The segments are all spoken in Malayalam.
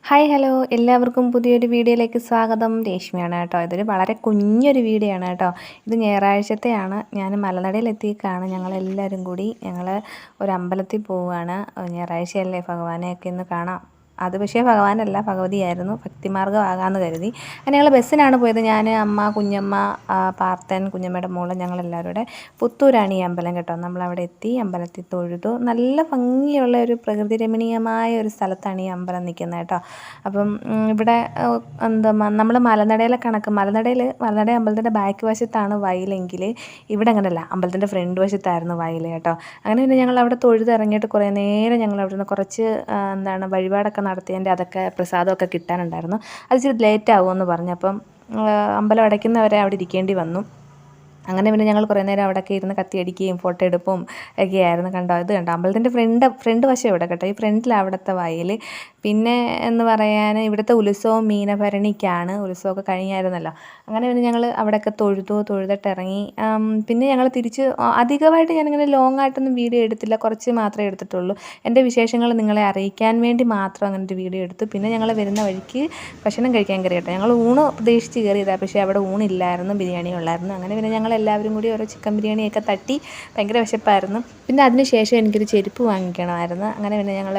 ഹായ് ഹലോ എല്ലാവർക്കും പുതിയൊരു വീഡിയോയിലേക്ക് സ്വാഗതം. രേഷ്മയാണ് കേട്ടോ. ഇതൊരു വളരെ കുഞ്ഞൊരു വീഡിയോ ആണ് കേട്ടോ. ഇത് ഞായറാഴ്ചത്തെയാണ്. ഞാൻ മലനടയിലെത്തിയേക്കാണ്. ഞങ്ങളെല്ലാവരും കൂടി ഒരു അമ്പലത്തിൽ പോവുകയാണ്. ഞായറാഴ്ചയല്ലേ, ഭഗവാനെയൊക്കെ ഒന്ന് കാണാം. അത് പക്ഷേ ഭഗവാനല്ല, ഭഗവതിയായിരുന്നു. ഭക്തിമാർഗ്ഗമാകാമെന്ന് കരുതി. അങ്ങനെ ഞങ്ങൾ ബസ്സിനാണ് പോയത്. ഞാൻ, അമ്മ, കുഞ്ഞമ്മ, പാർത്തൻ, കുഞ്ഞമ്മയുടെ മോള്, ഞങ്ങളെല്ലാവരും കൂടെ. പുത്തൂരാണ് ഈ അമ്പലം കേട്ടോ. നമ്മളവിടെ എത്തി, അമ്പലത്തിൽ തൊഴുതു. നല്ല ഭംഗിയുള്ള ഒരു പ്രകൃതി രമണീയമായ ഒരു സ്ഥലത്താണ് ഈ അമ്പലം നിൽക്കുന്നത് കേട്ടോ. അപ്പം ഇവിടെ നമ്മൾ മലനടയിലെ കണക്ക് മലനട അമ്പലത്തിൻ്റെ ബാക്ക് വശത്താണ് വയലെങ്കിൽ ഇവിടെ അങ്ങനെയല്ല, അമ്പലത്തിൻ്റെ ഫ്രണ്ട് വശത്തായിരുന്നു വയൽ കേട്ടോ. അങ്ങനെ പിന്നെ ഞങ്ങൾ അവിടെ തൊഴുതിറങ്ങിയിട്ട് കുറേ നേരം ഞങ്ങൾ അവിടെ നിന്ന് കുറച്ച് വഴിപാടൊക്കെ നടത്തിയതിൻ്റെ അതൊക്കെ പ്രസാദമൊക്കെ കിട്ടാനുണ്ടായിരുന്നു. അത് ഇച്ചിരി ലേറ്റ് ആകുമെന്ന് പറഞ്ഞു. അപ്പം അമ്പലം അടയ്ക്കുന്നവരെ അവിടെ ഇരിക്കേണ്ടി വന്നു. അങ്ങനെ പിന്നെ ഞങ്ങൾ കുറേ നേരം അവിടെയൊക്കെ ഇരുന്ന് കത്തിയടിക്കുകയും ഫോട്ടോ എടുപ്പും ഒക്കെ ആയിരുന്നു. ഇത് കണ്ടോ അമ്പലത്തിൻ്റെ ഫ്രണ്ട് വശം ഇവിടെ കേട്ടോ. ഈ ഫ്രണ്ടിലാണ് അവിടുത്തെ വയൽ. പിന്നെ എന്ന് പറയാൻ ഇവിടുത്തെ ഉത്സവം മീനഭരണിക്കാണ്. ഉത്സവമൊക്കെ കഴിഞ്ഞായിരുന്നല്ലോ. അങ്ങനെ പിന്നെ ഞങ്ങൾ അവിടെയൊക്കെ തൊഴുതിട്ട് ഇറങ്ങി. പിന്നെ ഞങ്ങൾ തിരിച്ച് അധികമായിട്ട് ഞാനിങ്ങനെ ലോങ് ആയിട്ടൊന്നും വീഡിയോ എടുത്തില്ല. കുറച്ച് മാത്രമേ എടുത്തിട്ടുള്ളൂ. എൻ്റെ വിശേഷങ്ങൾ നിങ്ങളെ അറിയിക്കാൻ വേണ്ടി മാത്രം അങ്ങനെ ഒരു വീഡിയോ എടുത്തു. പിന്നെ ഞങ്ങൾ വരുന്ന വഴിക്ക് ഭക്ഷണം കഴിക്കാൻ കയറി കേട്ടോ. ഞങ്ങൾ ഊണ് പ്രതീക്ഷിച്ച് കയറിയതാണ്, പക്ഷേ അവിടെ ഊണില്ലായിരുന്നു, ബിരിയാണി ഉള്ളായിരുന്നു. അങ്ങനെ പിന്നെ ഞങ്ങളെല്ലാവരും കൂടി ഓരോ ചിക്കൻ ബിരിയാണിയൊക്കെ തട്ടി. ഭയങ്കര വിശപ്പായിരുന്നു. പിന്നെ അതിന് ശേഷം എനിക്കൊരു ചെരുപ്പ് വാങ്ങിക്കണമായിരുന്നു. അങ്ങനെ പിന്നെ ഞങ്ങൾ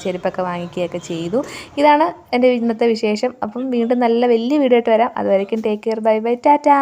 ചെരുപ്പൊക്കെ വാങ്ങിക്കുകയൊക്കെ ചെയ്തു. ഇതാണ് എൻ്റെ ഇന്നത്തെ വിശേഷം. അപ്പം വീണ്ടും നല്ല വലിയ വീഡിയോ ആയിട്ട് വരാം. അതുവരേക്കും take care, bye bye, Tata.